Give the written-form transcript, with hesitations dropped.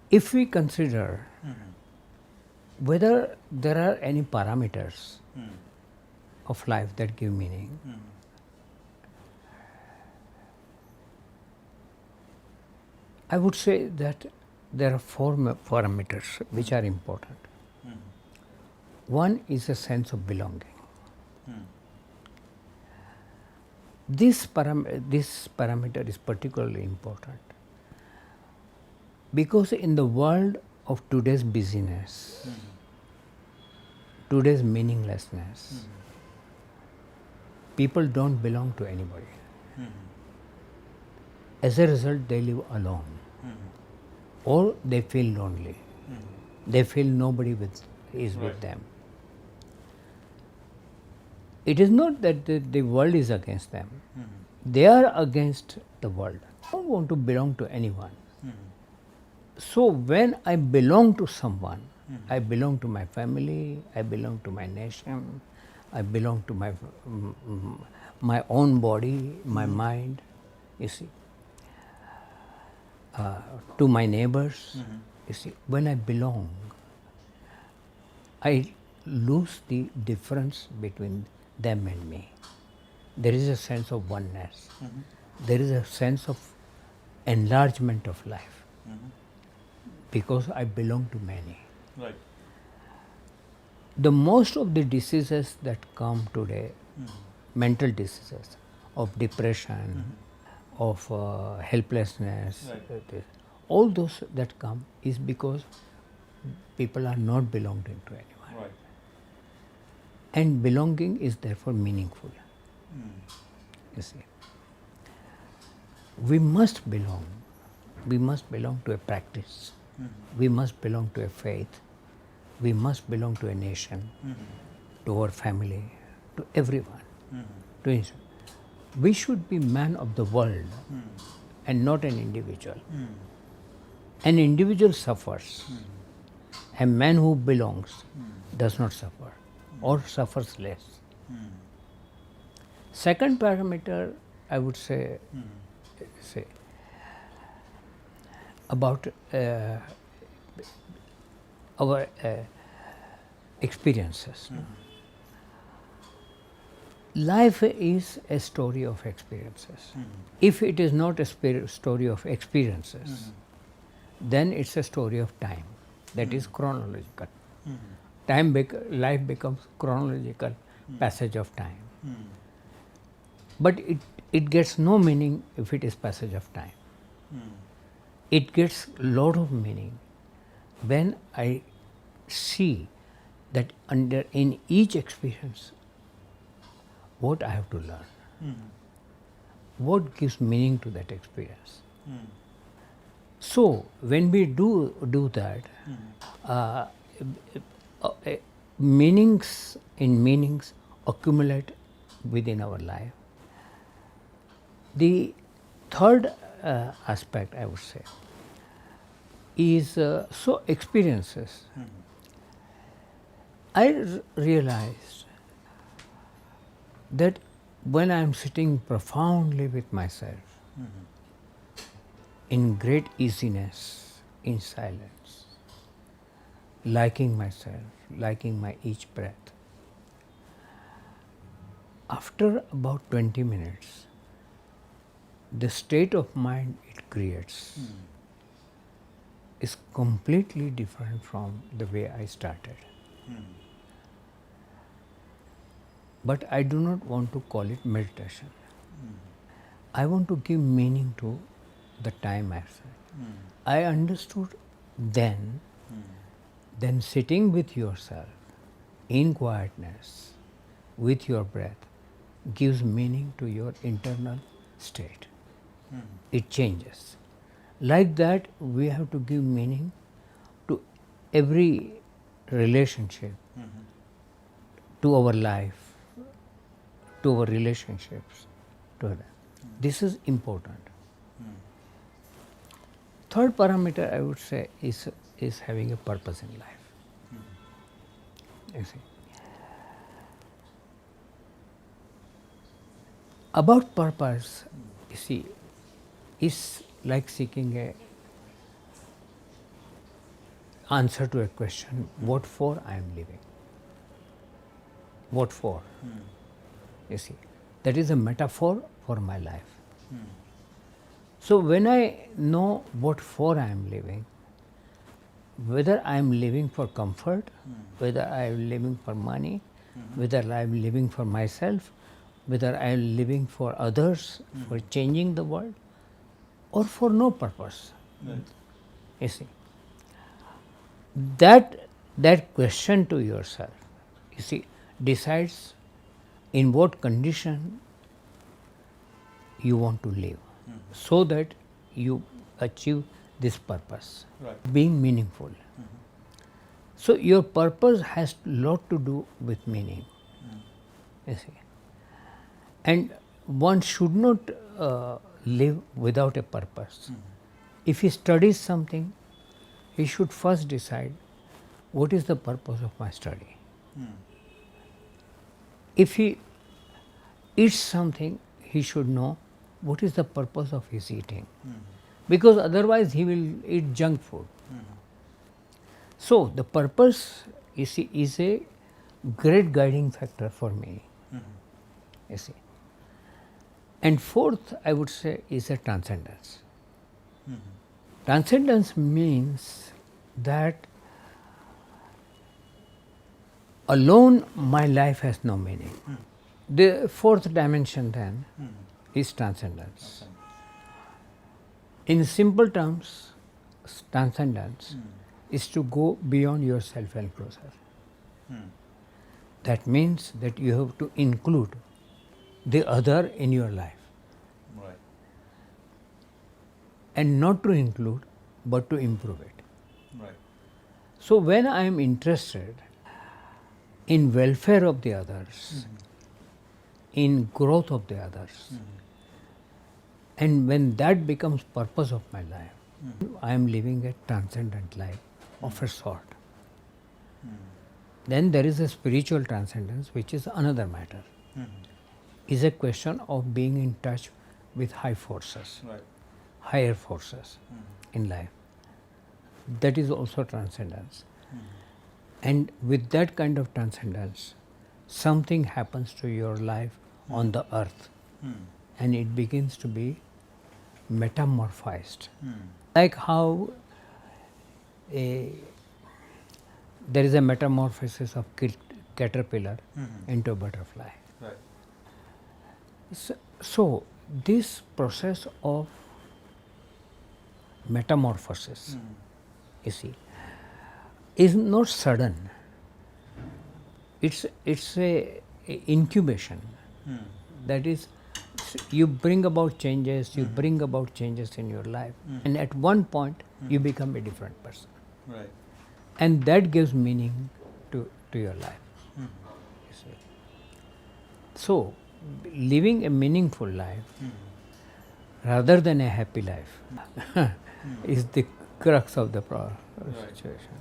If we consider whether there are any parameters of life that give meaning, I would say that there are four parameters which are important. One is a sense of belonging. This parameter is particularly important because in the world of today's busyness, today's meaninglessness, people don't belong to anybody. As a result, they live alone or they feel lonely. They feel nobody is with them. It is not that the world is against them. They are against the world. I don't want to belong to anyone. So when I belong to someone, I belong to my family, I belong to my nation, I belong to my own body, my mind, you see, to my neighbors. You see, when I belong, I lose the difference between them and me. There is a sense of oneness. There is a sense of enlargement of life because I belong to many. Right. The most of the diseases that come today, mental diseases of depression, of helplessness, all those that come is because people are not belonging to anyone. Right. And belonging is therefore meaningful. You see, we must belong. We must belong to a practice. We must belong to a faith. We must belong to a nation, to our family, to everyone. To each. We should be man of the world and not an individual. An individual suffers. A man who belongs does not suffer or suffers less. Second parameter, I would say about our experiences. Life is a story of experiences. If it is not a story of experiences, then it's a story of time, that is chronological. Life becomes chronological passage of time. But it gets no meaning if it is passage of time. It gets lot of meaning when I see that in each experience what I have to learn, what gives meaning to that experience. So when we do that, meanings accumulate within our life. The third aspect, I would say, is so experiences. I realized that when I am sitting profoundly with myself, in great easiness, in silence, liking myself, liking my each breath, after about 20 minutes, the state of mind it creates is completely different from the way I started. But I do not want to call it meditation. I want to give meaning to the time I spent. I understood then sitting with yourself in quietness with your breath gives meaning to your internal state. It changes. Like that, we have to give meaning to every relationship, to our life, to our relationships. This is important. Third parameter, I would say, is having a purpose in life. You see. About purpose, you see, is like seeking answer to a question, what for I am living? What for? You see, that is a metaphor for my life. So when I know what for I am living, whether I am living for comfort, whether I am living for money, whether I am living for myself, whether I am living for others, for changing the world, or for no purpose. You see, that question to yourself, you see, decides in what condition you want to live, so that you achieve this purpose, being meaningful. So your purpose has a lot to do with meaning. You see, and one should not live without a purpose. If he studies something, he should first decide what is the purpose of my study. If he eats something, he should know what is the purpose of his eating, because otherwise he will eat junk food. So the purpose, you see, is a great guiding factor for me. You see, and fourth, I would say, is a transcendence. Transcendence means that alone my life has no meaning. The fourth dimension then is transcendence. In simple terms, transcendence is to go beyond yourself and closer. That means that you have to include the other in your life. And not to include, but to improve it. So when I am interested in welfare of the others, in growth of the others, and when that becomes purpose of my life, I am living a transcendent life of a sort. Then there is a spiritual transcendence, which is another matter. Is a question of being in touch with high forces, higher forces in life. That is also transcendence. And with that kind of transcendence, something happens to your life on the earth, and it begins to be metamorphized. Like how there is a metamorphosis of caterpillar into a butterfly. So this process of metamorphosis, you see, is not sudden. It's a incubation. That is, you bring about changes, you bring about changes in your life, and at one point you become a different person. And that gives meaning to your life. You see. So, living a meaningful life rather than a happy life is the crux of the situation.